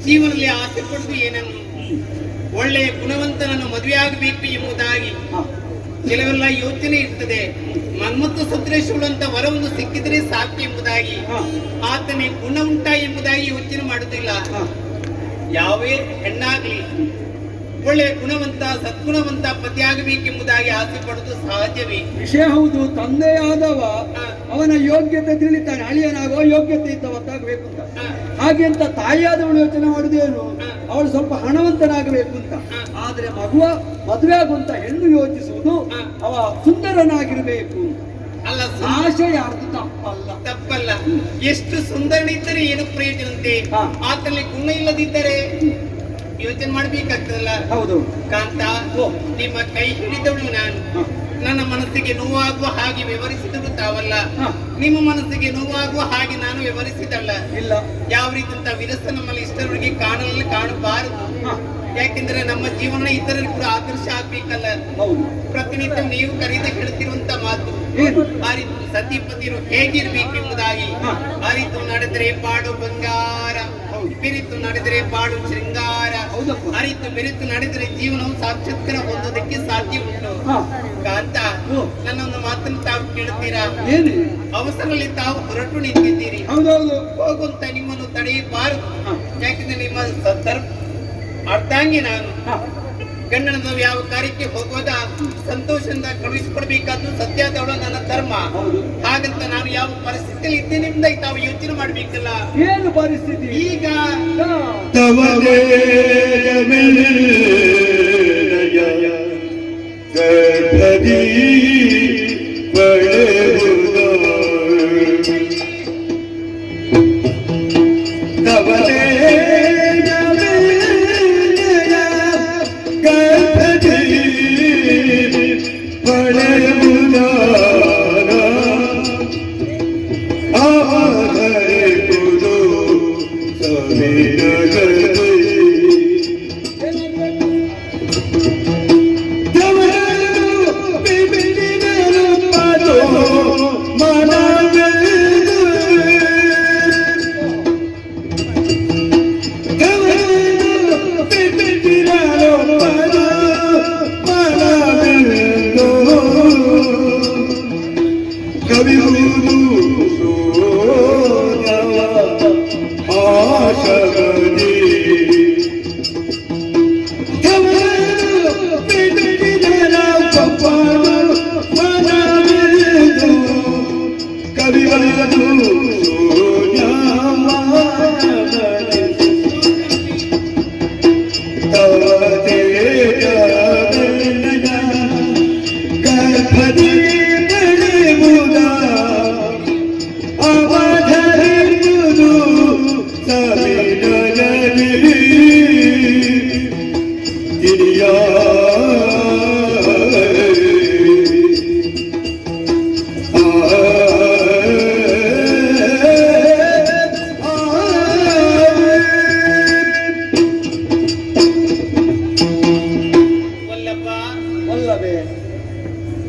ಜೀವನದಲ್ಲಿ ಆಸೆ ಪಡುವುದು ಏನನ್ನು ಒಳ್ಳೆಯ ಗುಣವಂತನನ್ನು ಮದುವೆ ಆಗಬೇಕು ಎಂಬುದಾಗಿ ಕೆಲವೆಲ್ಲ ಯೋಚನೆ ಇರ್ತದೆ. ಮನ್ಮತ್ತು ಸದೃಶಗಳು ಅಂತ ವರವನ್ನು ಸಿಕ್ಕಿದರೆ ಸಾಕು ಎಂಬುದಾಗಿ, ಆತನಿಗೆ ಗುಣ ಉಂಟಾ ಎಂಬುದಾಗಿ ಯೋಚನೆ ಮಾಡುವುದಿಲ್ಲ. ಯಾವೇ ಹೆಣ್ಣಾಗ್ಲಿ ಒಳ್ಳೆಯ ಗುಣವಂತ ಸದ್ಗುಣವಂತ ಪತಿಯಾಗಬೇಕೆಂಬುದಾಗಿ ಆಸೆ ಪಡುವುದು ಸಹಜವೇ. ವಿಷಯ ಹೌದು. ತಂದೆಯಾದವ ಅವನ ಯೋಗ್ಯತೆ ತಿಳಿತಾನೆ, ಅಳಿಯನಾಗುವ ಯೋಗ್ಯತೆ ಇದ್ದವತ್ತಾಗಬೇಕು ಅಂತ. ಹಾಗೆ ಅಂತ ತಾಯಿಯಾದವಳು ಯೋಚನೆ ಮಾಡುವುದೇನು, ಅವಳು ಸ್ವಲ್ಪ ಹಣವಂತನಾಗಬೇಕು ಅಂತ. ಆದ್ರೆ ಮದುವೆ ಆಗುವಂತ ಹೆಣ್ಣು ಯೋಚಿಸುವುದು ಅವ ಸುಂದರನಾಗಿರ್ಬೇಕು. ಅಲ್ಲ, ಆಶೆ ಯಾರ್ದು ತಪ್ಪಲ್ಲ. ಎಷ್ಟು ಸುಂದರನಿದ್ದರೆ ಏನು ಪ್ರಯೋಜನಂತೆ, ಆತನಲ್ಲಿ ಗುಣ ಇಲ್ಲದಿದ್ದರೆ ಯೋಚನೆ ಮಾಡ್ಬೇಕಾಗ್ತದಲ್ಲ. ಹೌದು ಕಾಂತ, ನಿಮ್ಮ ಕೈ ಹಿಡಿದವಳು ನಾನು. ನನ್ನ ಮನಸ್ಸಿಗೆ ನೋವಾಗುವ ಹಾಗೆ ವಿವರಿಸಿದಳು ತಾವಲ್ಲ, ನಿಮ್ಮ ಮನಸ್ಸಿಗೆ ನೋವಾಗುವ ಹಾಗೆ ನಾನು ವಿವರಿಸಿದಲ್ಲ. ಇಲ್ಲ, ಯಾವ ರೀತಿಯಂತ ವಿರಸ ನಮ್ಮಲ್ಲಿ ಇಷ್ಟರವರೆಗೆ ಕಾಣಬಾರದು. ಯಾಕೆಂದ್ರೆ ನಮ್ಮ ಜೀವನ ಇತರರಿಗೆ ಕೂಡ ಆದರ್ಶ ಆಗ್ಬೇಕಲ್ಲ. ಪ್ರತಿನಿತ್ಯ ನೀವು ಕರೀದ ಹೇಳ್ತಿರುವಂತ ಮಾತು ಆ ರೀತಿ ಸತಿಪತಿರು ಹೇಗಿರ್ಬೇಕೆಂಬುದಾಗಿ. ಆ ರೀತಿ ನಡೆದರೆ ಬಾಡು ಬಂಗಾರ, ಬೆರೆತು ನಡೆದರೆ ಬಾಡು ಶೃಂಗಾರ. ಅರಿತು ಬೆರೆತು ನಡೆದರೆ ಜೀವನವು ಸಾಕ್ಷಾತ್ಕಾರ ಹೊಂದೋದಕ್ಕೆ ಸಾಧ್ಯ ಉಂಟು. ಕಾಂತ, ನನ್ನೊಂದು ಮಾತನ್ನು ತಾವು ಕೇಳುತ್ತೀರಾ? ಅವಸರದಲ್ಲಿ ತಾವು ಹೊರಟು ನಿಂತಿದ್ದೀರಿ. ಹೋಗುವಂತ ನಿಮ್ಮನ್ನು ತಡೆಯಬಾರದು. ಯಾಕೆಂದ್ರೆ ನಿಮ್ಮ ಅರ್ಧಾಂಗಿ ನಾನು. ಗಂಡನದು ಯಾವ ಕಾರ್ಯಕ್ಕೆ ಹೋಗುವಾಗ ಸಂತೋಷದಿಂದ ಕಳುಹಿಸಿಕೊಡ್ಬೇಕಾದ್ದು ಸತ್ಯಾದವಳು ನನ್ನ ಧರ್ಮ. ಹಾಗಂತ ನಾನು ಯಾವ ಪರಿಸ್ಥಿತಿಯಲ್ಲಿ ಇದ್ದೇನೆಂದ ತಾವು ಯೋಚನೆ ಮಾಡ್ಬೇಕಲ್ಲ. ಏನು ಪರಿಸ್ಥಿತಿ? ಈಗ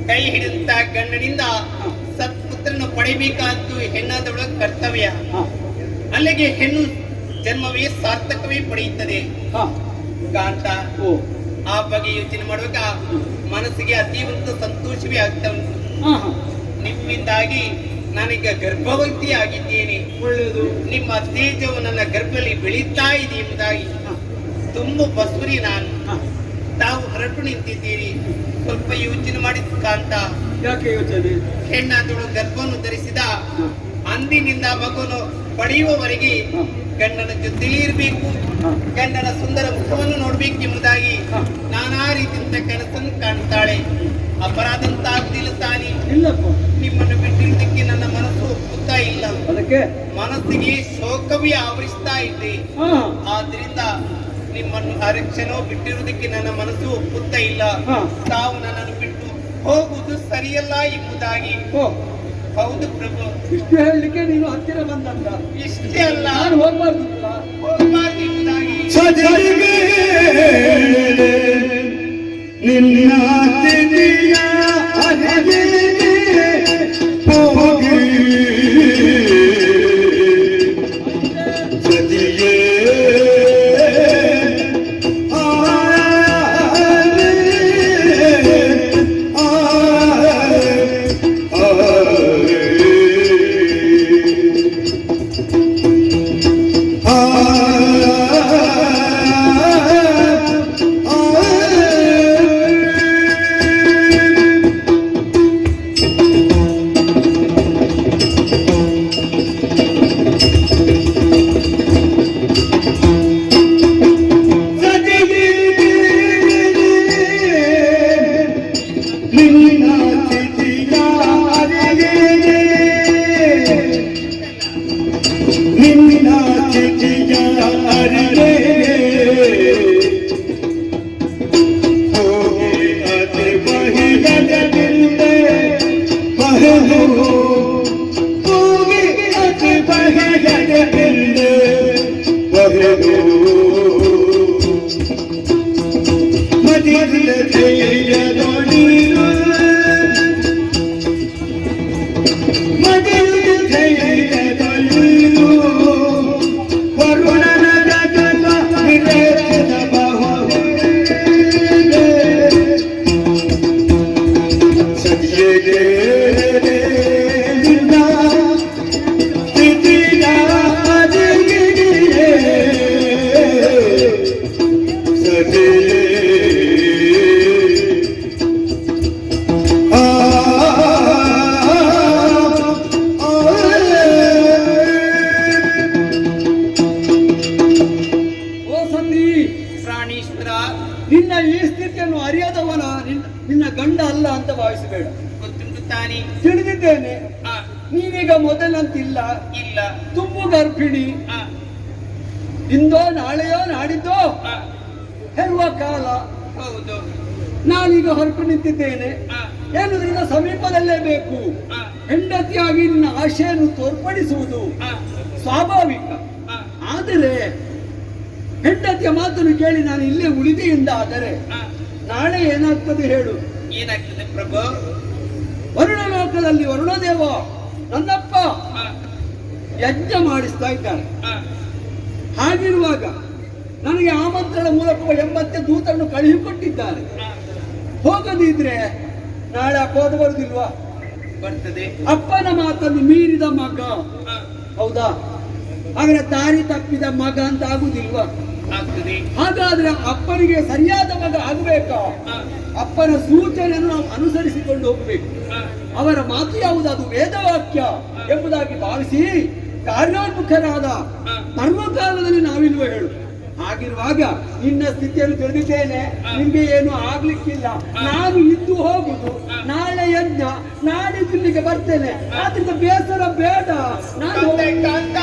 ಕೈ ಹಿಡಿದಂತ ಗಂಡನಿಂದ ಸತ್ಪುತ್ರನ್ನು ಪಡೆಯಬೇಕಾದ್ದು ಹೆಣ್ಣಾದವಳ ಕರ್ತವ್ಯ. ಅಲ್ಲಿಗೆ ಹೆಣ್ಣು ಜನ್ಮವೇ ಸಾರ್ಥಕವೇ ಪಡೆಯುತ್ತದೆ. ಕಾಂತ, ಆ ಬಗ್ಗೆ ಯೋಚನೆ ಮಾಡುವಾಗ ಮನಸ್ಸಿಗೆ ಅತೀವಂತ ಸಂತೋಷವೇ ಆಗ್ತಾ ಉಂಟು. ನಿಮ್ಮಿಂದಾಗಿ ನಾನೀಗ ಗರ್ಭವತಿ ಆಗಿದ್ದೇನೆ. ಒಳ್ಳೆಯದು. ನಿಮ್ಮ ತೇಜವು ನನ್ನ ಗರ್ಭದಲ್ಲಿ ಬೆಳೀತಾ ಇದೆ ಎಂಬುದಾಗಿ ತುಂಬ ಬಸುರಿ ನಾನು. ತಾವು ಹೊರಟು ನಿಂತಿದ್ದೀರಿ. ಸ್ವಲ್ಪ ಯೋಚನೆ ಮಾಡಿ ಕಾಂತ. ಯಾಕೆ ಯೋಚನೆ? ಹೆಣ್ಣಾದಳು ಗರ್ಭವನ್ನು ಧರಿಸಿದ ಅಂದಿನಿಂದ ಮಗುವನ್ನು ಪಡೆಯುವವರೆಗೆ ಗಂಡನ ಜೊತೆಲಿ ಇರಬೇಕು, ಗಂಡನ ಸುಂದರ ಮುಖವನ್ನು ನೋಡ್ಬೇಕು ಎಂಬುದಾಗಿ ನಾನಾ ರೀತಿಯಿಂದ ಕನಸನ್ನು ಕಾಣ್ತಾಳೆ. ಅಪರಾಧ ಅಂತ ಆಗ್ತಿಲ್ಲ ತಾನೆ. ನಿಮ್ಮನ್ನು ಬಿಟ್ಟಿದ್ದಕ್ಕೆ ನನ್ನ ಮನಸ್ಸು ಒಪ್ಪುತ್ತಾ ಇಲ್ಲ. ಅದಕ್ಕೆ ಮನಸ್ಸಿಗೆ ಶೋಕವೇ ಆವರಿಸ್ತಾ ಇದೆ. ಆದ್ರಿಂದ ನಿಮ್ಮನ್ನು ಅರಕ್ಷಣೋ ಬಿಟ್ಟಿರುವುದಕ್ಕೆ ನನ್ನ ಮನಸ್ಸು ಒಪ್ಪುತ್ತಾ ಇಲ್ಲ. ತಾವು ನನ್ನನ್ನು ಬಿಟ್ಟು ಹೋಗುವುದು ಸರಿಯಲ್ಲ ಎಂಬುದಾಗಿ. ಹೌದು ಪ್ರಭು. ಇಷ್ಟು ಹೇಳಲಿಕ್ಕೆ ನೀನು ಹತ್ತಿರ ಬಂದಂತ. ಇಷ್ಟೇ ಅಲ್ಲ, ನಾನು ಹೋಗ್ಬಾರ್ದು ಎಂಬುದಾಗಿ ಪ್ರಾಣೀಶ್ವರ, ನಿನ್ನ ಈ ಸ್ಥಿತಿಯನ್ನು ಅರಿಯದವನ ನಿನ್ನ ಗಂಡ ಅಲ್ಲ ಅಂತ ಭಾವಿಸಬೇಡ. ಗೊತ್ತುಂಟು ತಾನೆ, ತಿಳಿದಿದ್ದೇನೆ. ಆ, ನೀನೀಗ ಮೊದಲಂತಿಲ್ಲ, ಇಲ್ಲ, ತುಂಬು ಗರ್ಭಿಣಿ. ಆ, ಇಂದೋ ನಾಳೆಯೋ ನಾಡಿದ್ದೋ ಆ, ಹೆರುವ ಕಾಲ. ಹೌದು, ನಾನೀಗ ಹೊರಟು ನಿಂತಿದ್ದೇನೆ. ಆ, ಏನು ನಿನ್ನ ಸಮೀಪದಲ್ಲೇ ಬೇಕು. ಆ, ಹೆಂಡತಿಯಾಗಿ ನಿನ್ನ ಆಶೆಯನ್ನು ತೋರ್ಪಡಿಸುವುದು ಆ, ಸ್ವಾಭಾವಿಕ. ಆ, ಆದರೆ ಹೆಂಡತಿಯ ಮಾತನ್ನು ಕೇಳಿ ನಾನು ಇಲ್ಲೇ ಉಳಿದೆಯಿಂದ ಆದರೆ ಆ, ನಾಳೆ ಏನಾಗ್ತದೆ ಹೇಳು. ಏನಾಗ್ತದೆ ಪ್ರಭು? ವರುಣ ಲೋಕದಲ್ಲಿ ವರುಣದೇವ ನನ್ನಪ್ಪ ಆ, ಯಜ್ಞ ಮಾಡಿಸ್ತಾ ಇದ್ದಾರೆ. ಆ, ಹಾಗಿರುವಾಗ ನನಗೆ ಆಮಂತ್ರಣ ಮೂಲಕ 80 ದೂತರನ್ನು ಕಳುಹಿಕೊಟ್ಟಿದ್ದಾರೆ. ಆ, ಹೋಗದಿದ್ರೆ ನಾಳೆ ಅಪವಾದ ಬರುದಿಲ್ವಾ? ಬರ್ತದೆ. ಅಪ್ಪನ ಮಾತನ್ನು ಮೀರಿದ ಮಗ, ಆ, ಹೌದಾ? ಹಾಗಾದ್ರೆ ದಾರಿ ತಪ್ಪಿದ ಮಗ ಅಂತ ಆಗುದಿಲ್ವಾ? ಆಗ್ತದೆ. ಹಾಗಾದ್ರೆ ಅಪ್ಪನಿಗೆ ಸರಿಯಾದ ಮಗ ಆಗಬೇಕಾ? ಆ, ಅಪ್ಪನ ಸೂಚನೆಯನ್ನು ನಾವು ಅನುಸರಿಸಿಕೊಂಡು ಹೋಗಬೇಕು. ಆ, ಅವರ ಮಾತು ಯಾವುದು? ಅದು ವೇದವಾಕ್ಯ ಎಂಬುದಾಗಿ ಭಾವಿಸಿ ಕಾರ್ಯೋನ್ಮುಖರಾದ ಪರ್ವಕಾಲದಲ್ಲಿ ನಾವಿಲ್ವ ಹೇಳು. ಹಾಗಿರುವಾಗ ನಿನ್ನ ಸ್ಥಿತಿಯನ್ನು ತಿಳಿದಿದ್ದೇನೆ. ನಿಮ್ಗೆ ಏನು ಆಗ್ಲಿಕ್ಕಿಲ್ಲ. ನಾನು ಇದ್ದು ಹೋಗುದು, ನಾಳೆ ಯಜ್ಞ, ನಾಡಿದ್ದು ಇಲ್ಲಿಗೆ ಬರ್ತೇನೆ. ಆದ್ರಿಂದ ಬೇಸರ ಬೇಡ. ನಾನು ಕಾಂತ,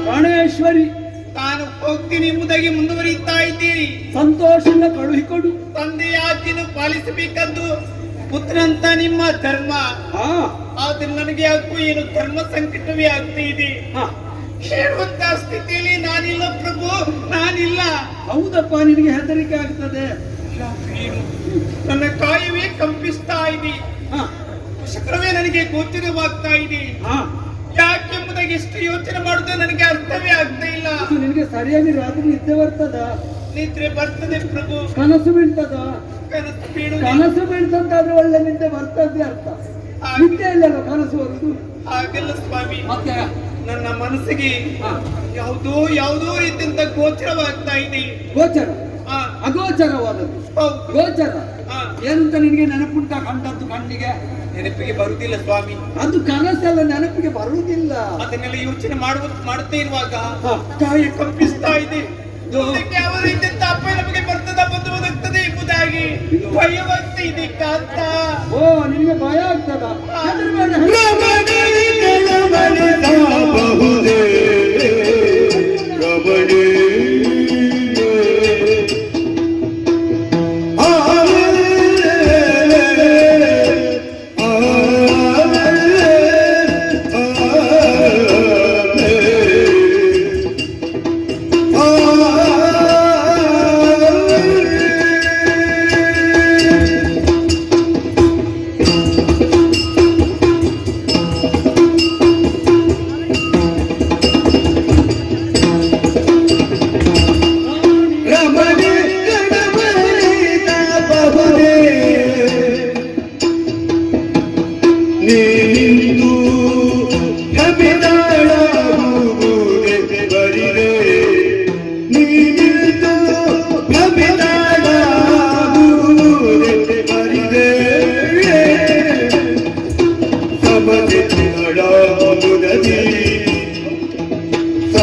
ಪ್ರಾಣೇಶ್ವರಿ, ತಾನು ಹೋಗ್ತೀನಿ ಎಂಬುದಾಗಿ ಮುಂದುವರಿಯುತ್ತಾ ಇದ್ದೀರಿ. ಸಂತೋಷದಿಂದ ಕಳುಹಿಕೊಡು. ತಂದೆಯ ಆಜ್ಞೆಯನ್ನು ಪಾಲಿಸಬೇಕಂದು ಪುತ್ರನಂತ ನಿಮ್ಮ ಧರ್ಮ. ಹಾ, ಆದ್ರೆ ನನಗೆ ಯಾಕೋ ಏನು ಧರ್ಮ ಸಂಕಟವೇ ಆಗ್ತಾ ಇದೆ. ಹಾ, ಹೇಳುವಂತ ಸ್ಥಿತಿಯಲ್ಲಿ ನಾನಿಲ್ಲ ಪ್ರಭು, ನಾನಿಲ್ಲ. ಹೌದಪ್ಪ, ನಿನಗೆ ಹೆದರಿಕೆ ಆಗ್ತದೆ. ಏನು? ನನ್ನ ಕಾಯವೇ ಕಂಪಿಸ್ತಾ ಇದೆ. ಹಾ, ಶುಕ್ರವೇ ನನಗೆ ಗೋಚರವಾಗ್ತಾ ಇದೆ. ಹಾ, ಯಾಕೆಂಬುದಾಗಿ ಎಷ್ಟು ಯೋಚನೆ ಮಾಡುವುದು ನನಗೆ ಅರ್ಥವೇ ಆಗ್ತಾ ಇಲ್ಲ. ಇದು ನಿನಗೆ ಸರಿಯಾಗಿ ರಾತ್ರಿ ನಿದ್ದೆ ಬರ್ತದ? ನಿದ್ರೆ ಬರ್ತದೆ ಪ್ರಭು, ಕನಸು ಬೀಳ್ತದ? ಕನಸು ಬೀಳುವುದಿಲ್ಲ. ಕನಸು ಬೀಳ್ತಂತಾದ್ರೆ ಒಳ್ಳೆ ನಿದ್ದೆ ಬರ್ತದೆ ಅರ್ಥ. ನಿದ್ದೆ ಇಲ್ಲಲ್ಲ ಕನಸು ಬರುದು. ಹಾಗೆಲ್ಲ ಸ್ವಾಮಿ, ಮತ್ತೆ ನನ್ನ ಮನಸ್ಸಿಗೆ ಹಾ, ಯಾವುದೋ ರೀತಿಯಿಂದ ಗೋಚರವಾಗ್ತಾ ಇದೆ. ಗೋಚರ, ಆ, ಅಗೋಚರವಾದದ್ದು. ಹೌದು. ಗೋಚರ ಆ, ಏನಂತ ನಿನಗೆ ನೆನಪುಂಟ? ಕಂಡದ್ದು ಕಣ್ಣಿಗೆ ನೆನಪಿಗೆ ಬರುವುದಿಲ್ಲ ಸ್ವಾಮಿ. ಅದು ಕನಸೆಲ್ಲ ನೆನಪಿಗೆ ಬರುವುದಿಲ್ಲ. ಅದನ್ನೆಲ್ಲ ಯೋಚನೆ ಮಾಡುತ್ತಾ ಇರುವಾಗ ಹಾ. ಕಾಯಿ ಕಂಪಿಸ್ತಾ ಇದೆ. ಮುಂದಕ್ಕೆ ಯಾವ ರೀತಿ ತಾಪ ನಮಗೆ ಬಂದು ಬದುಕ್ತದೆ ಎಂಬುದಾಗಿ ಭಯವಾಗ್ತಾ ಇದೆ ಕಾಂತ. ಓ, ನಿನಗೆ ಭಯ ಆಗ್ತದ? ಹೆದರ್ಬೇಡ. ಬಹುದೇ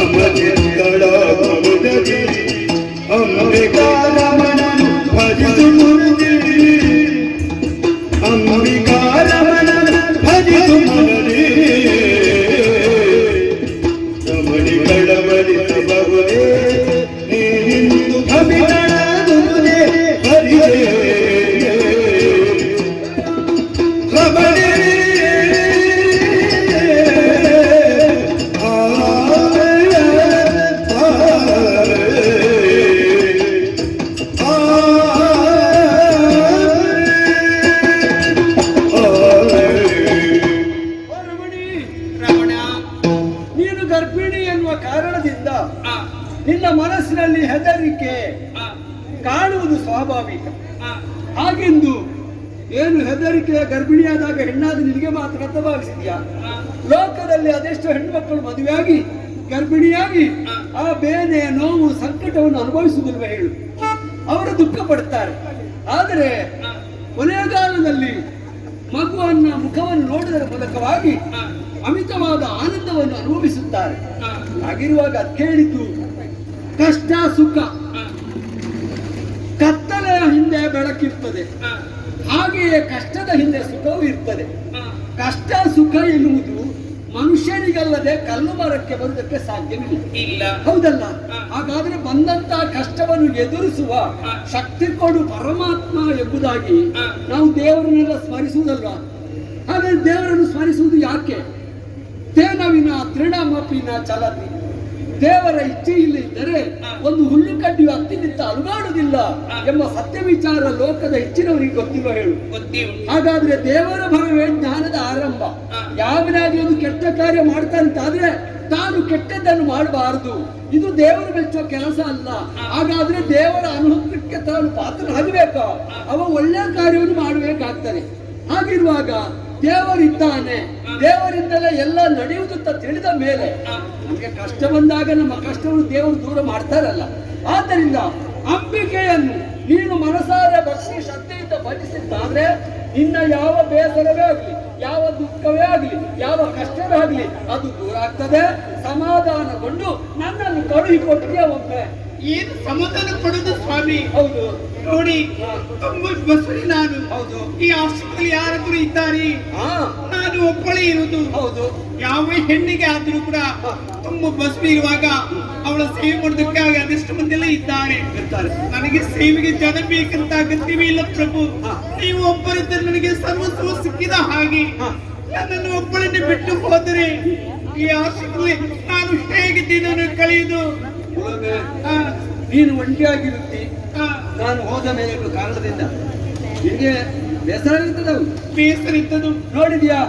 ಮಮತೆಗಳ ಮಮದದಿ ಅಂಬಿಕಾರಮಣನು ಭಜಿಸು ಮುರದಿ ಅಂಬಿಕಾರಮಣನು ಭಜಿಸು ಮುರದಿ ರಮಣಿಗಳ ಬಲಿಸಬಹುದೇ ನೀನಿಂದು ಕವಿಗಳ ದುರುದೆ ಹರಿದೇ ರಮಣಿ ರಮಣ, ನೀನು ಗರ್ಭಿಣಿ ಎನ್ನುವ ಕಾರಣದಿಂದ ಆ, ನಿನ್ನ ಮನಸ್ಸಿನಲ್ಲಿ ಹೆದರಿಕೆ ಆ, ಕಾಣುವುದು ಸ್ವಾಭಾವಿಕ. ಆ, ಹಾಗೆಂದು ಏನು ಹೆದರಿಕೆ ಗರ್ಭಿಣಿಯಾದಾಗ ಹೆಣ್ಣಾದ ನಿನಗೆ ಮಾತ್ರ ಅಂತ ಭಾವಿಸಿದ್ಯಾ? ಆ, ಲೋಕದಲ್ಲಿ ಅದೆಷ್ಟು ಹೆಣ್ಮಕ್ಕಳು ಮದುವೆಯಾಗಿ ಗರ್ಭಿಣಿಯಾಗಿ ಆ ಬೇನೆ ನೋವು ಸಂಕಟವನ್ನು ಅನುಭವಿಸುವುದಿಲ್ವ ಹೇಳು? ಅವರು ದುಃಖ ಪಡ್ತಾರೆ. ಆದರೆ ಕೊನೆಗಾಲದಲ್ಲಿ ಮಗುವನ್ನ ಮುಖವನ್ನು ನೋಡುವುದರ ಮೂಲಕವಾಗಿ ಅಮಿತವಾದ ಆನಂದವನ್ನು ಅನುಭವಿಸುತ್ತಾರೆ. ಹಾಗಿರುವಾಗ ಅದ್ ಕೇಳಿದ್ದು ಕಷ್ಟ ಸುಖ, ಕತ್ತಲೆಯ ಹಿಂದೆ ಬೆಳಕಿರ್ತದೆ, ಹಾಗೆಯೇ ಕಷ್ಟದ ಹಿಂದೆ ಸುಖವೂ ಇರ್ತದೆ. ಕಷ್ಟ ಸುಖ ಎನ್ನುವುದು ಮನುಷ್ಯನಿಗಲ್ಲದೆ ಕಲ್ಲು ಮರಕ್ಕೆ ಬರುವುದಕ್ಕೆ ಸಾಧ್ಯವಿಲ್ಲ. ಇಲ್ಲ. ಹೌದಲ್ಲ? ಹಾಗಾದ್ರೆ ಬಂದಂತಹ ಕಷ್ಟವನ್ನು ಎದುರಿಸುವ ಶಕ್ತಿ ಕೊಡು ಪರಮಾತ್ಮ ಎಂಬುದಾಗಿ ನಾವು ದೇವರನ್ನೆಲ್ಲ ಸ್ಮರಿಸುವುದಲ್ವಾ? ಹಾಗಾದ್ರೆ ದೇವರನ್ನು ಸ್ಮರಿಸುವುದು ಯಾಕೆ? ತೇನವಿನ ತೃಣಮಪಿನ ಚಲತಿ. ದೇವರ ಇಚ್ಛೆ ಇಲ್ಲದಿದ್ದರೆ ಒಂದು ಹುಲ್ಲು ಕಡ್ಡಿಯು ಹತ್ತಿನಿಂದ ಅಲುಗಾಡುವುದಿಲ್ಲ ಎಂಬ ಸತ್ಯ ವಿಚಾರ ಲೋಕದ ಹೆಚ್ಚಿನವರಿಗೆ ಗೊತ್ತಿಲ್ಲ ಹೇಳು. ಹಾಗಾದ್ರೆ ದೇವರ ಭಯವೇ ಜ್ಞಾನದ ಆರಂಭ. ಯಾವನಾಗಿ ಒಂದು ಕೆಟ್ಟ ಕಾರ್ಯ ಮಾಡ್ತಾನಂತಾದ್ರೆ ತಾನು ಕೆಟ್ಟದ್ದನ್ನು ಮಾಡಬಾರದು, ಇದು ದೇವರು ಮೆಚ್ಚುವ ಕೆಲಸ ಅಲ್ಲ. ಹಾಗಾದ್ರೆ ದೇವರ ಅನುಭವಕ್ಕೆ ತಾನು ಪಾತ್ರರಾಗಬೇಕು, ಅವ ಒಳ್ಳೆಯ ಕಾರ್ಯವನ್ನು ಮಾಡಬೇಕಾಗ್ತದೆ. ಹಾಗಿರುವಾಗ ದೇವರಿದ್ದಾನೆ, ದೇವರಿಂದಲೇ ಎಲ್ಲ ನಡೆಯುವುದಂತ ತಿಳಿದ ಮೇಲೆ ನಮಗೆ ಕಷ್ಟ ಬಂದಾಗ ನಮ್ಮ ಕಷ್ಟವನ್ನು ದೇವರು ದೂರ ಮಾಡ್ತಾರಲ್ಲ. ಆದ್ದರಿಂದ ಅಂಬಿಕೆಯನ್ನು ನೀನು ಮನಸಾರೆ ಭಕ್ತಿ ಶ್ರದ್ಧೆಯಿಂದ ಭಜಿಸಿದ್ದಾದ್ರೆ ನಿನ್ನ ಯಾವ ಬೇಸರವೇ ಆಗಲಿ, ಯಾವ ದುಃಖವೇ ಆಗಲಿ, ಯಾವ ಕಷ್ಟವೇ ಆಗಲಿ ಅದು ದೂರ ಆಗ್ತದೆ. ಸಮಾಧಾನಗೊಂಡು ನನ್ನನ್ನು ಕಳುಹಿಕೊಟ್ಟಿಗೆ ಒಮ್ಮೆ. ಏನು ಸಮಾಧಾನ ಪಡುದು ಸ್ವಾಮಿ? ಹೌದು ನೋಡಿ, ತುಂಬ ಬಸರಿ ನಾನು. ಹೌದು. ಈ ಆಶ್ರಮದಲ್ಲಿ ಯಾರಾದ್ರೂ ಇದ್ದಾರೆ? ಹಾ ನಾನು ಒಬ್ಬಳೇ ಇರುವುದು. ಹೌದು. ಯಾವ ಹೆಣ್ಣಿಗೆ ಆದ್ರೂ ಕೂಡ ತುಂಬ ಬಸರಿ ಇರುವಾಗ ಅವಳ ಸೇವೆ ಮಾಡೋದಕ್ಕೆ ಅದೆಷ್ಟು ಮಂದಿ ಎಲ್ಲ ಇದ್ದಾರೆ. ಇರ್ತಾರೆ. ನನಗೆ ಸೇವೆಗೆ ಜನ ಬೇಕಂತ ಅಗತ್ಯವೇ ಇಲ್ಲ ಪ್ರಭು. ನೀವು ಒಬ್ಬರಿದ್ದರೆ ನನಗೆ ಸರ್ವಸ್ವ ಸಿಕ್ಕಿದ ಹಾಗೆ. ನನ್ನನ್ನು ಒಬ್ಬಳನ್ನೇ ಬಿಟ್ಟು ಹೋದರೆ ಈ ಆಶ್ರಮದಲ್ಲಿ ನಾನು ಹೇಗೆ ದಿನವನ್ನು ಕಳೆಯುವುದು? ಒಳಗೆ ಆ, ನೀನು ಒಂಟಿಯಾಗಿರುತ್ತಿ, ಆ, ನಾನು ಹೋದ ಮೇಲೆ ಎಂಬ ಕಾರಣದಿಂದ ನಿನಗೆ ಬೇಸರ ಇರ್ತದವು. ಬೇಸರ ಇದ್ದದು. ನೋಡಿದ್ಯಾ,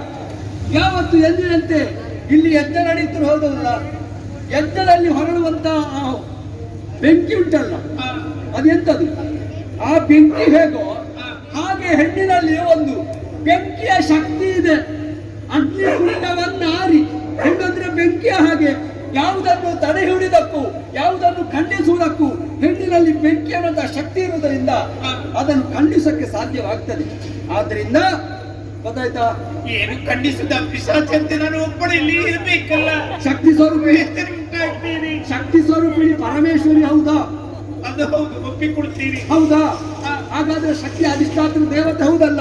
ಯಾವತ್ತು ಎಂದಿನಂತೆ ಇಲ್ಲಿ ಯಜ್ಞ ನಡೀತು ಹೋದವಲ್ಲ, ಯಜ್ಞದಲ್ಲಿ ಹೊರಡುವಂತ ಆ ಬೆಂಕಿ ಉಂಟಲ್ಲ, ಆ, ಅದೆಂತದು? ಆ ಬೆಂಕಿ ಹೇಗೋ ಹಾಗೆ ಹೆಣ್ಣಿನಲ್ಲಿ ಒಂದು ಬೆಂಕಿಯ ಶಕ್ತಿ ಇದೆ. ಅಗ್ನಿಕುಂಡವನ್ನಾರಿ ಹೆಣ್ಣಂದ್ರೆ ಬೆಂಕಿಯ ಹಾಗೆ. ಯಾವುದನ್ನು ತಡೆ ಹಿಡಿದಕ್ಕೂ ಯಾವುದನ್ನು ಖಂಡಿಸುವುದಕ್ಕೂ ಹೆಣ್ಣಿನಲ್ಲಿ ಬೆಂಕಿ ಅನ್ನೋದ ಶಕ್ತಿ ಇರುವುದರಿಂದ ಅದನ್ನು ಖಂಡಿಸಕ್ಕೆ ಸಾಧ್ಯವಾಗ್ತದೆ. ಆದ್ರಿಂದ ಗೊತ್ತಾಯ್ತಾ? ಏನು ಖಂಡಿಸಿದ ಪಿಶಾಚಂತೆ ನಾನು ಒಬ್ಬಳು ಇಲ್ಲಿ ಇರ್ಬೇಕಲ್ಲ. ಶಕ್ತಿ ಸ್ವರೂಪಿ, ಬೇಸರ ಉಂಟಾಗ್ತೀನಿ. ಶಕ್ತಿ ಸ್ವರೂಪಿಣಿ ಪರಮೇಶ್ವರಿ ಹೌದಾ? ಅದು ಹೌದು, ಒಪ್ಪಿಕೊಡ್ತೀನಿ. ಹೌದಾ? ಹಾಗಾದ್ರೆ ಶಕ್ತಿ ಅಧಿಷ್ಠಾತ್ರ ದೇವತೆ ಹೌದಲ್ಲ?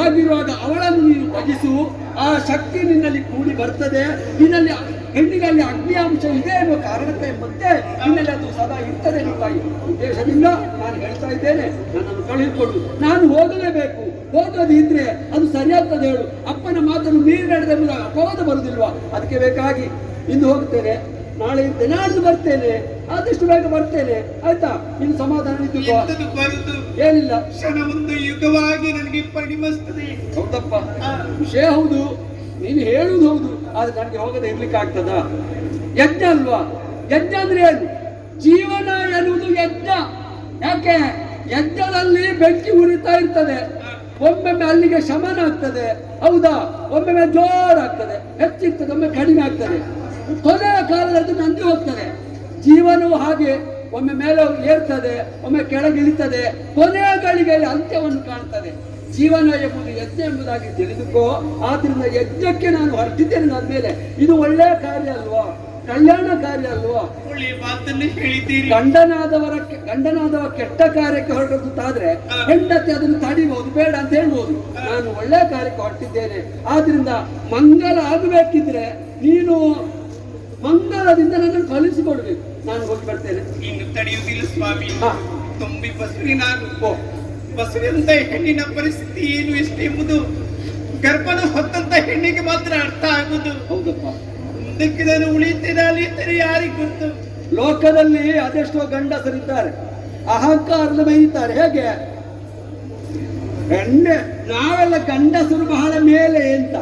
ಆಗಿರುವಾಗ ಅವಳನ್ನು ನೀನು ಭಜಿಸು, ಆ ಶಕ್ತಿ ನಿನ್ನಲ್ಲಿ ಕೂಡಿ ಬರ್ತದೆ. ನಿನ್ನಲ್ಲಿ ಹೆಣ್ಣಿನಲ್ಲಿ ಅಗ್ನಿ ಅಂಶ ಇದೆ ಎನ್ನುವ ಕಾರಣಕ್ಕೆ ಮತ್ತೆ ನಿನ್ನಲ್ಲಿ ಅದು ಸದಾ ಇರ್ತದೆ ಎನ್ನುವ ಉದ್ದೇಶದಿಂದ ನಾನು ಹೇಳ್ತಾ ಇದ್ದೇನೆ. ನನ್ನನ್ನು ಕಳುಹಿಕೊಡು, ನಾನು ಹೋಗಲೇಬೇಕು. ಹೋಗೋದಿದ್ರೆ ಅದು ಸರಿಯಾಗ್ತದೆ ಹೇಳು. ಅಪ್ಪನ ಮಾತನ್ನು ಮೀರಿ ನಡೆದೆಂಬುದಾಗಿ ಅಪವಾದ ಬರುವುದಿಲ್ವಾ? ಅದಕ್ಕೆ ಬೇಕಾಗಿ ಇಂದು ಹೋಗ್ತೇನೆ, ನಾಳೆ ಇರ್ತೇನೆ, ನಾಡ್ದು ಬರ್ತೇನೆ, ಆದಷ್ಟು ಬೇಗ ಬರ್ತೇನೆ. ಆಯ್ತಾ? ನೀನು ಸಮಾಧಾನ ಇದ್ದು ಎಂತದು ಬರುದು? ಏನಿಲ್ಲ. ಕ್ಷಣ ಒಂದು ಯುಗವಾಗಿ ನನಗೆ ಪರಿಣಿಸ್ತದೆ. ಹೌದಪ್ಪ, ವಿಷಯ ಹೌದು, ನೀನು ಹೇಳುವುದು ಹೌದು. ಆದ್ರೆ ನನಗೆ ಹೋಗದೆ ಇರ್ಲಿಕ್ಕೆ ಆಗ್ತದ? ಯಜ್ಞ ಅಲ್ವಾ? ಯಜ್ಞ ಅಂದ್ರೆ ಏನು? ಜೀವನ ಎನ್ನುವುದು ಯಜ್ಞ. ಯಾಕೆ? ಯಜ್ಞದಲ್ಲಿ ಬೆಂಕಿ ಉರಿತಾ ಇರ್ತದೆ. ಒಮ್ಮೊಮ್ಮೆ ಅಲ್ಲಿಗೆ ಶಮನ ಆಗ್ತದೆ, ಹೌದಾ? ಒಮ್ಮೊಮ್ಮೆ ಜೋರಾಗ್ತದೆ, ಹೆಚ್ಚಿರ್ತದೆ, ಒಮ್ಮೆ ಕಡಿಮೆ ಆಗ್ತದೆ. ಕೊನೆಯ ಕಾಲದಲ್ಲಿ ನಂದಿ ಹೋಗ್ತದೆ. ಜೀವನವು ಹಾಗೆ, ಒಮ್ಮೆ ಮೇಲೆ ಏರ್ತದೆ, ಒಮ್ಮೆ ಕೆಳಗಿಳಿತದೆ, ಕೊನೆಯ ಗಳಿಗೆಯಲ್ಲಿ ಅಂತ್ಯವನ್ನು ಕಾಣ್ತದೆ. ಜೀವನ ಎಂಬುದು ಯಜ್ಞ ಎಂಬುದಾಗಿ ತಿಳಿದುಕೋ. ಆದ್ರಿಂದ ಯಜ್ಞಕ್ಕೆ ನಾನು ಹೊರಟಿದ್ದೇನೆ. ಆದ್ಮೇಲೆ ಇದು ಒಳ್ಳೆಯ ಕಾರ್ಯ ಅಲ್ವಾ? ಕಲ್ಯಾಣಕಾರಿ ಅಲ್ವಾ? ಒಳ್ಳೆಯ ಮಾತನ್ನು ಹೇಳಿದ್ದೀರಿ. ಗಂಡನಾದವ ಕೆಟ್ಟ ಕಾರ್ಯಕ್ಕೆ ಹೊರಟದ್ದಾದ್ರೆ ಹೆಂಡತಿ ಅದನ್ನು ತಡಿಬಹುದು, ಬೇಡ ಅಂತ ಹೇಳ್ಬೋದು. ನಾನು ಒಳ್ಳೆ ಕಾರ್ಯಕ್ಕೆ ಹೊರಟಿದ್ದೇನೆ, ಆದ್ರಿಂದ ಮಂಗಲ ಆಗಬೇಕಿದ್ರೆ ನೀನು ಮಂಗಲದಿಂದ ನನ್ನನ್ನು ಕಳಿಸಿಕೊಡ್ಬೇಕು. ನಾನು ಹೋಗಿ ಬರ್ತೇನೆ. ಇನ್ನು ತಡೆಯುವುದಿಲ್ಲ ಸ್ವಾಮಿ. ಹಾ. ತುಂಬಿ ಬಸುರಿ ನಾನು. ಬಸುವಿನಂತ ಹೆಣ್ಣಿನ ಪರಿಸ್ಥಿತಿ ಏನು ಎಷ್ಟು ಎಂಬುದು ಗರ್ಭನ ಹೊತ್ತಂತ ಹೆಣ್ಣಿಗೆ ಮಾತ್ರ ಅರ್ಥ ಆಗುದು. ಹೌದಪ್ಪ. ಮುಂದಕ್ಕೆ ನಾನು ಉಳಿತೇನೆ ಅಲಿಯುತ್ತೇನೆ ಯಾರಿಗೆ ಗೊತ್ತು. ಲೋಕದಲ್ಲಿ ಅದೆಷ್ಟೋ ಗಂಡಸರಿದ್ದಾರೆ, ಅಹಂಕಾರದ ಬೈತಾರೆ. ಹೇಗೆ ನಾವೆಲ್ಲ ಗಂಡಸರು ಬಹಳ ಮೇಲೆ ಅಂತ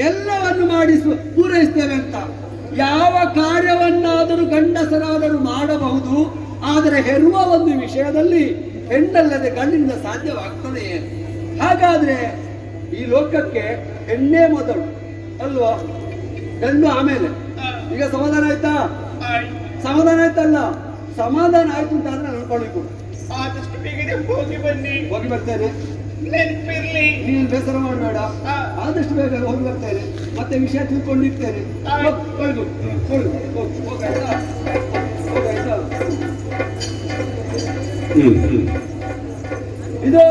ಎಲ್ಲವನ್ನು ಮಾಡಿ ಪೂರೈಸ್ತೇವೆ ಅಂತ. ಯಾವ ಕಾರ್ಯವನ್ನಾದರೂ ಗಂಡಸರಾದರೂ ಮಾಡಬಹುದು, ಆದರೆ ಹೆರುವ ಒಂದು ವಿಷಯದಲ್ಲಿ ಹೆಣ್ಣಲ್ಲದೆ ಗಂಡಿನಿಂದ ಸಾಧ್ಯವಾಗ್ತದೆ. ಹಾಗಾದ್ರೆ ಈ ಲೋಕಕ್ಕೆ ಹೆಣ್ಣೇ ಮೊದಲು ಅಲ್ವಾ, ಗಂಡು ಆಮೇಲೆ. ಈಗ ಸಮಾಧಾನ ಆಯ್ತಾ? ಸಮಾಧಾನ ಆಯ್ತಲ್ಲ? ಸಮಾಧಾನ ಆಯ್ತು ಅಂತ ಆದ್ರೆ ನಾನು ಕಳಿಕೊಡು. ಆದಷ್ಟು ಬೇಗನೆ ಹೋಗಿ ಬನ್ನಿ. ಹೋಗಿ ಬರ್ತೇನೆ. ನೆನಪಿರ್ಲಿ. ನೀನು ಬೇಸರ ಮಾಡಬೇಡ, ಆದಷ್ಟು ಬೇಗ ಹೋಗಿ ಬರ್ತೇನೆ. ಮತ್ತೆ ವಿಷಯ ತಿಳ್ಕೊಂಡಿರ್ತೇನೆ. ಇದು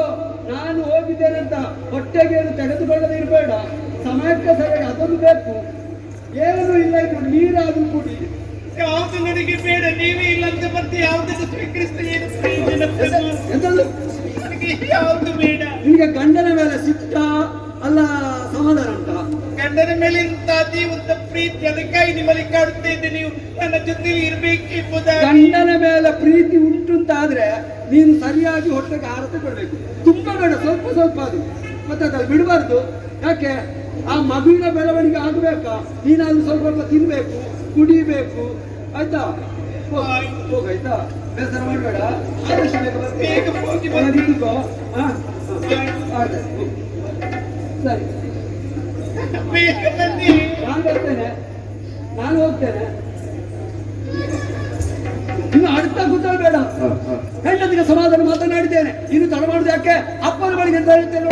ನಾನು ಹೋಗಿದ್ದೇನೆ ಅಂತ ಹೊಟ್ಟೆಗೆ ತೆಗೆದುಕೊಳ್ಳದೆ ಇರಬೇಡ. ಸಮಯಕ್ಕೆ ಸರಿಯಾಗಿ ಅದೊಂದು ಬೇಕು. ಏನೂ ಇಲ್ಲ, ಇದು ನೀರಾದ್ರೂ ಕುಡಿ. ಯಾವ್ದು ನನಗೆ ಬೇಡ, ನೀವೇ ಇಲ್ಲ ಅಂತ ಮತ್ತೆ ಯಾವ್ದನ್ನು ಸ್ವೀಕರಿಸ್ತಾ ಏನು ಪ್ರಯೋಜನ? ಎಂತದ್ದು? ನನಗೆ ಯಾವ್ದು ಬೇಡ. ನಿನಗೆ ಗಂಡನ ಮೇಲೆ ಸಿಟ್ಟ ಅಲ್ಲ ಸಮಾಧಾನ ಉಂಟ? ಗಂಡನ ಮೇಲೆ ಇಂತ ಜೀವಂತ ಪ್ರೀತಿ, ಅದಕ್ಕಾಗಿ ನಿಮ್ಮಲ್ಲಿ ಕಾಡುತ್ತಾ ಇದ್ದೆ. ನೀವು ನನ್ನ ಜೊತೆಲಿ ಇರ್ಬೇಕೆಂಬುದಾಗಿ. ಗಂಡನ ಮೇಲೆ ಪ್ರೀತಿ ಉಂಟು ಅಂತ ಆದ್ರೆ ನೀನು ಸರಿಯಾಗಿ ಹೊಟ್ಟೆಗೆ ಆಹಾರ ತಗೊಳ್ಬೇಕು. ತುಂಬಾ ಬೇಡ, ಸ್ವಲ್ಪ ಸ್ವಲ್ಪ. ಅದು ಮತ್ತೆ ಅದನ್ನು ಬಿಡಬಾರ್ದು. ಯಾಕೆ? ಆ ಮಗುವಿನ ಬೆಳವಣಿಗೆ ಆಗಬೇಕಾ? ನೀನು ಅದು ಸ್ವಲ್ಪ ಸ್ವಲ್ಪ ತಿನ್ಬೇಕು, ಕುಡಿಬೇಕು. ಆಯ್ತಾ? ಹೋಗಾಯ್ತಾ? ಬೇಸರ ಮಾಡಬೇಡ, ಆದಷ್ಟು ಬೇಗ ಹೋಗಿ ಸರಿ, ಬೇಗ ಬನ್ನಿ. ನಾನು ಬರ್ತೇನೆ, ನಾನು ಹೋಗ್ತೇನೆ. ಇನ್ನು ಅರ್ಥ ಗೊತ್ತಾಗಬೇಡ. ಹೆಂಡತಿಗೆ ಸಮಾಧಾನ ಮಾತನಾಡಿದ್ದೇನೆ, ಇನ್ನು ತಡ ಮಾಡುದು ಯಾಕೆ? ಅಪ್ಪನ ಬಳಿಗೆ ಅಂತ ಹೇಳ್ತೇನೆ.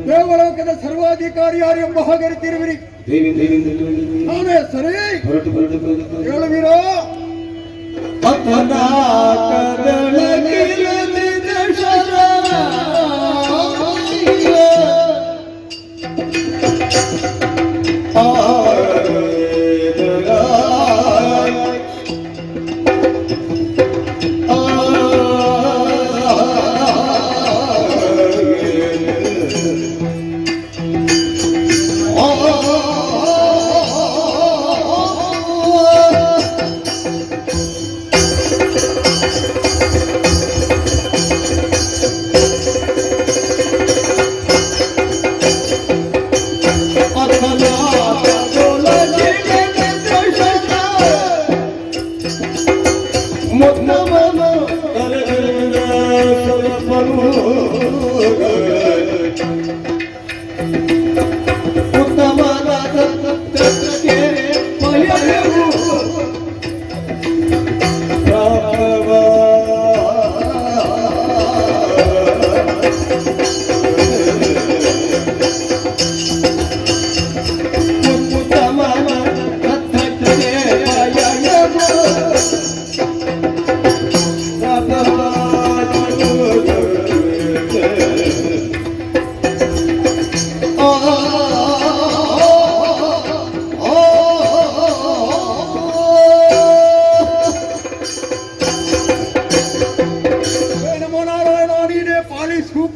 ದೇವಲೋಕದ ಸರ್ವಾಧಿಕಾರಿ ಯಾರು ಎಂಬ ಹಾಗೆ ಅರಿತಿರುವಿರಿ. ನಾನೇ ಸರಿ ಹೇಳುವಿರೋ?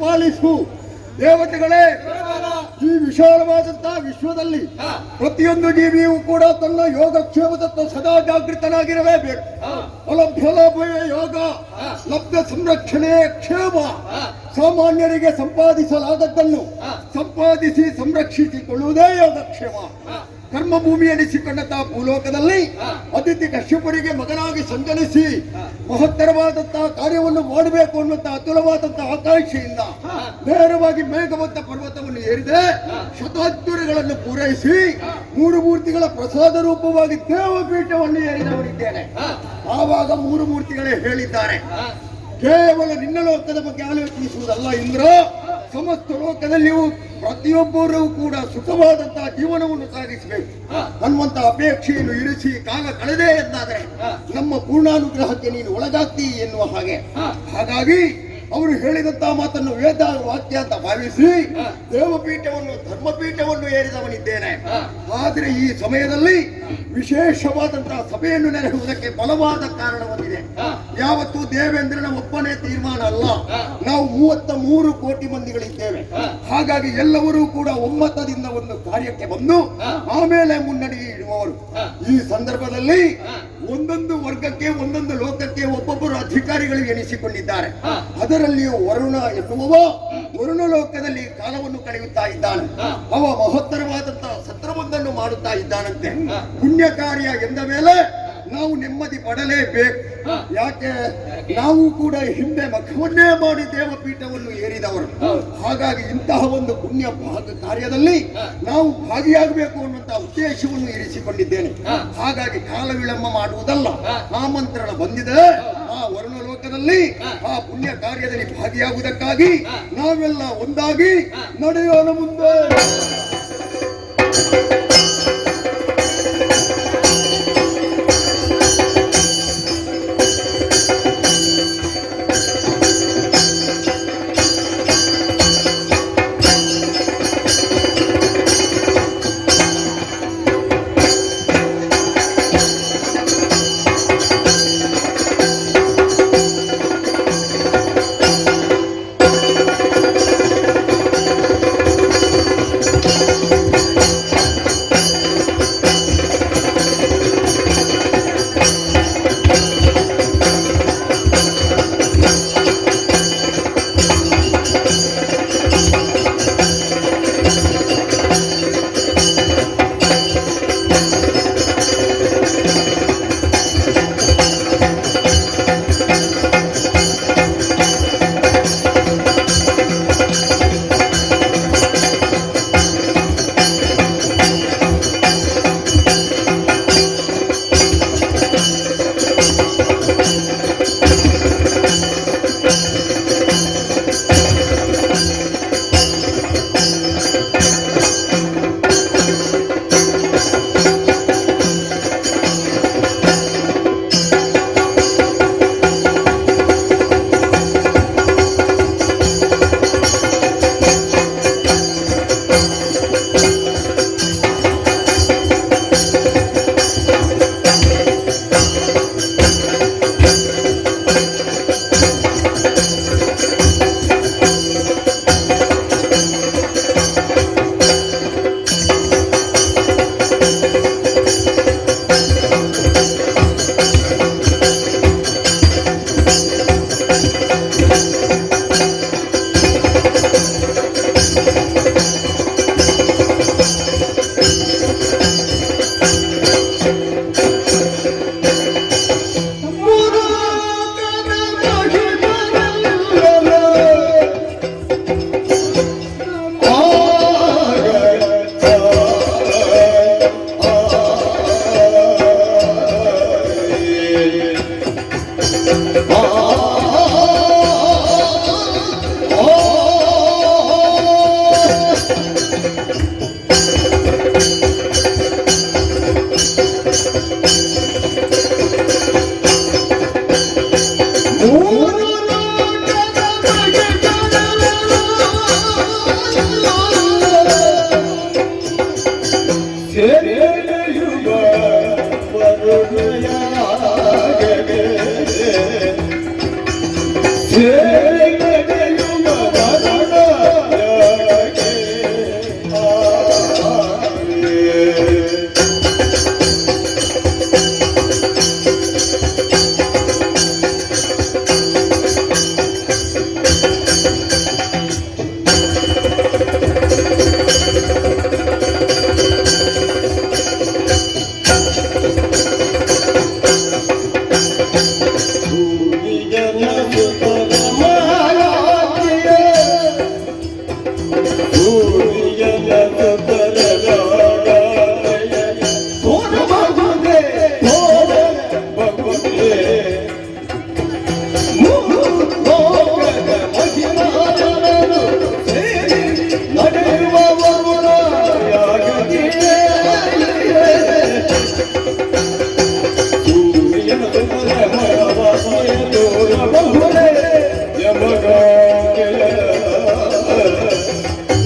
ಪಾಲಿಸು. ದೇವತೆಗಳೇ, ಈ ವಿಶಾಲವಾದಂತಹ ವಿಶ್ವದಲ್ಲಿ ಪ್ರತಿಯೊಂದು ಜೀವಿಯೂ ಕೂಡ ತನ್ನ ಯೋಗಕ್ಷೇಮದತ್ತ ಸದಾ ಜಾಗೃತನಾಗಿರಲೇಬೇಕು. ಫಲಭ್ಯಲಾಭವೇ ಯೋಗ, ಲಬ್ಧ ಸಂರಕ್ಷಣೆ ಕ್ಷೇಮ. ಸಾಮಾನ್ಯರಿಗೆ ಸಂಪಾದಿಸಲಾದದ್ದನ್ನು ಸಂಪಾದಿಸಿ ಸಂರಕ್ಷಿಸಿಕೊಳ್ಳುವುದೇ ಯೋಗಕ್ಷೇಮ. ಕರ್ಮಭೂಮಿ ಎನಿಸಿಕೊಂಡಂತಹ ಭೂಲೋಕದಲ್ಲಿ ಅತಿಥಿ ಕಶ್ಯಪರಿಗೆ ಮಗನಾಗಿ ಸಂಚರಿಸಿ ಮಹತ್ತರವಾದಂತಹ ಕಾರ್ಯವನ್ನು ಮಾಡಬೇಕು ಅನ್ನುವಂತಹ ಅತುಲವಾದಂತಹ ಆಕಾಂಕ್ಷೆಯಿಂದ ನೇರವಾಗಿ ಮೇಘವಂತ ಪರ್ವತವನ್ನು ಏರಿದೆ. ಶತಾದ್ಯುರಗಳನ್ನು ಪೂರೈಸಿ ಮೂರು ಮೂರ್ತಿಗಳ ಪ್ರಸಾದ ರೂಪವಾಗಿ ದೇವಪೀಠವನ್ನು ಏರಿದವರಿದ್ದೇನೆ. ಆವಾಗ ಮೂರು ಮೂರ್ತಿಗಳೇ ಹೇಳಿದ್ದಾರೆ, ಕೇವಲ ನಿನ್ನ ಲೋಕದ ಬಗ್ಗೆ ಆಲೋಚಿಸುವುದಲ್ಲ ಇಂದ್ರ, ಸಮಸ್ತ ಲೋಕದಲ್ಲಿಯೂ ಪ್ರತಿಯೊಬ್ಬರೂ ಕೂಡ ಸುಖವಾದಂತಹ ಜೀವನವನ್ನು ಸಾಗಿಸಬೇಕು ಅನ್ನುವಂತ ಅಪೇಕ್ಷೆಯನ್ನು ಇರಿಸಿ ಕಾಲ ಕಳೆದೇ ಎಂದಾದರೆ ನಮ್ಮ ಪೂರ್ಣಾನುಗ್ರಹಕ್ಕೆ ನೀನು ಒಳಗಾಗ್ತಿ ಎನ್ನುವ ಹಾಗೆ. ಹಾಗಾಗಿ ಅವರು ಹೇಳಿದಂತಹ ಮಾತನ್ನು ವೇದ ವಾಕ್ಯ ಅಂತ ಭಾವಿಸಿ ದೇವಪೀಠವನ್ನು ಧರ್ಮಪೀಠವನ್ನು ಏರಿದವನಿದ್ದೇನೆ. ಆದರೆ ಈ ಸಮಯದಲ್ಲಿ ವಿಶೇಷವಾದಂತಹ ಸಭೆಯನ್ನು ನೆರೆಯುವುದಕ್ಕೆ ಬಲವಾದ ಕಾರಣ ಹೊಂದಿದೆ. ಯಾವತ್ತೂ ದೇವೇಂದ್ರನ ಒಬ್ಬನೇ ತೀರ್ಮಾನ ಅಲ್ಲ, ನಾವು 33 ಕೋಟಿ ಮಂದಿಗಳಿದ್ದೇವೆ. ಹಾಗಾಗಿ ಎಲ್ಲರೂ ಕೂಡ ಒಮ್ಮತದಿಂದ ಒಂದು ಕಾರ್ಯಕ್ಕೆ ಬಂದು ಆಮೇಲೆ ಮುನ್ನಡೆಯುವವರು. ಈ ಸಂದರ್ಭದಲ್ಲಿ ಒಂದೊಂದು ವರ್ಗಕ್ಕೆ ಒಂದೊಂದು ಲೋಕಕ್ಕೆ ಒಬ್ಬೊಬ್ಬರು ಅಧಿಕಾರಿಗಳು ಎನಿಸಿಕೊಂಡಿದ್ದಾರೆ. ಅದರಲ್ಲಿಯೂ ವರುಣ ಎನ್ನುವವ ವರುಣ ಲೋಕದಲ್ಲಿ ಕಾಲವನ್ನು ಕಳೆಯುತ್ತಾ ಇದ್ದಾನೆ. ಅವ ಮಹತ್ತರವಾದಂತಹ ಸತ್ರವೊಂದನ್ನು ಮಾಡುತ್ತಾ ಇದ್ದಾನಂತೆ. ಪುಣ್ಯ ಕಾರ್ಯ ಎಂದ ಮೇಲೆ ನಾವು ನೆಮ್ಮದಿ ಪಡಲೇಬೇಕು. ಯಾಕೆ, ನಾವು ಕೂಡ ಹಿಂದೆ ಮಖವನ್ನೇ ಮಾಡಿ ದೇವಪೀಠವನ್ನು ಏರಿದವರು. ಹಾಗಾಗಿ ಇಂತಹ ಒಂದು ಪುಣ್ಯ ಕಾರ್ಯದಲ್ಲಿ ನಾವು ಭಾಗಿಯಾಗಬೇಕು ಅನ್ನುವಂತಹ ಉದ್ದೇಶವನ್ನು ಇರಿಸಿಕೊಂಡಿದ್ದೇನೆ. ಹಾಗಾಗಿ ಕಾಲ ವಿಳಂಬ ಮಾಡುವುದಲ್ಲ, ಆಮಂತ್ರಣ ಬಂದಿದೆ. ಆ ವರುಣ ಲೋಕದಲ್ಲಿ ಆ ಪುಣ್ಯ ಕಾರ್ಯದಲ್ಲಿ ಭಾಗಿಯಾಗುವುದಕ್ಕಾಗಿ ನಾವೆಲ್ಲ ಒಂದಾಗಿ ನಡೆಯೋಣ ಮುಂದೆ.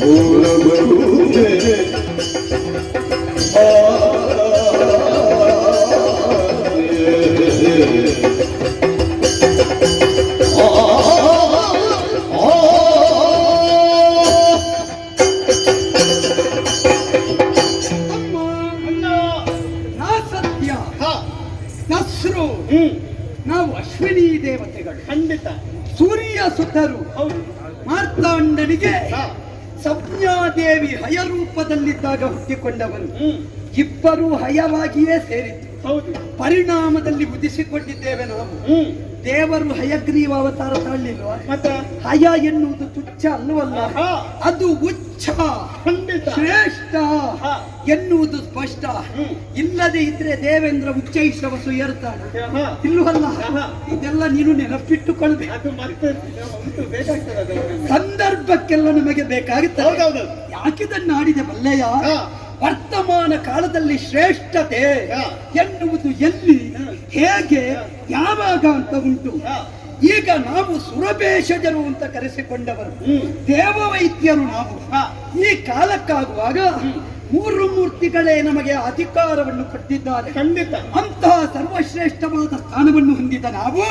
ಮೌನಬಹುದೇ ಅಮ್ಮ, ನಾ ಸತ್ಯ ನಸ್ರು ನಾವು ಅಶ್ವಿನಿ ದೇವತೆಗಳು ಖಂಡಿತ ಸೂರ್ಯ ಸುತ್ತರು ಹೌದು ಮಾರ್ತಾಂಡನಿಗೆ ಸಂಜ್ಞಾದೇವಿ ಹಯ ರೂಪದಲ್ಲಿದ್ದಾಗ ಹುಟ್ಟಿಕೊಂಡವನು ಇಬ್ಬರು ಹಯವಾಗಿಯೇ ಸೇರಿದ್ದು ಹೌದು ಪರಿಣಾಮದಲ್ಲಿ ಉದಿಸಿಕೊಂಡಿದ್ದೇವೆ ನಾವು ದೇವರು ಹಯಗ್ರೀವ ಅವತಾರ ತಾಳಲಿಲ್ವಾ ಮತ್ತೆ ಹಯ ಎನ್ನುವುದು ತುಚ್ಛ ಅಲ್ಲವಲ್ಲ ಹಾ. ಅದು ಉಚ್ಚ ಖಂಡಿತ ಶ್ರೇಷ್ಠ ಹಾ. ಎನ್ನುವುದು ಸ್ಪಷ್ಟ ಇಲ್ಲದೆ ಇದ್ರೆ ದೇವೇಂದ್ರ ಉಚ್ಚೈಶ್ರವಸು ಏರ್ತಾನೆ ಹಾ. ಇಲ್ಲವಲ್ಲ ಹಾ. ಇದೆಲ್ಲ ನೀನು ನೆನಪಿಟ್ಟುಕೊಳ್ಬೇಕು ಅದು ಮತ್ತೆ ಉಂಟು ಬೇಕಾಗ್ತದೆ ಅದು. ಸಂದರ್ಭಕ್ಕೆಲ್ಲ ನಮಗೆ ಬೇಕಾಗುತ್ತದೆ ಹೌದೌದು ಯಾಕಿದನ್ನು ಆಡಿದೆ ಬಲ್ಲೆಯ ಹಾ. ವರ್ತಮಾನ ಕಾಲದಲ್ಲಿ ಶ್ರೇಷ್ಠತೆ ಹಾ. ಎನ್ನುವುದು ಎಲ್ಲಿ ಹೇಗೆ ಯಾವಾಗ ಅಂತ ಉಂಟು ಹಾ. ಈಗ ನಾವು ಸುರಭೇಷಜರು ಅಂತ ಕರೆಸಿಕೊಂಡವರು ದೇವವೈದ್ಯರು ನಾವು ಹಾ. ಈ ಕಾಲಕ್ಕಾಗುವಾಗ ಮೂರು ಮೂರ್ತಿಗಳೇ ನಮಗೆ ಅಧಿಕಾರವನ್ನು ಕೊಟ್ಟಿದ್ದಾರೆ ಖಂಡಿತ ಅಂತಹ ಸರ್ವಶ್ರೇಷ್ಠವಾದ ಸ್ಥಾನವನ್ನು ಹೊಂದಿದ ನಾವು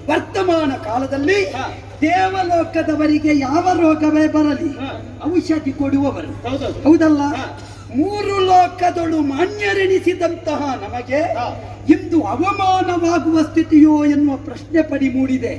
ವರ್ತಮಾನ ಕಾಲದಲ್ಲಿ ಹಾ. ದೇವಲೋಕದವರಿಗೆ ಯಾವ ರೋಗವೇ ಬರಲಿ ಹಾ. ಔಷಧಿ ಕೊಡುವವರು ಹೌದೌದು ಹೌದಲ್ಲ ಹಾ. ಮೂರು ಲೋಕದಳು ಮಾನ್ಯರೆನಿಸಿದಂತಹ ನಮಗೆ ಹಾ. ಇಂದು ಅವಮಾನವಾಗುವ ಸ್ಥಿತಿಯೋ ಎನ್ನುವ ಪ್ರಶ್ನೆ ಪಡಿ ಮೂಡಿದೆ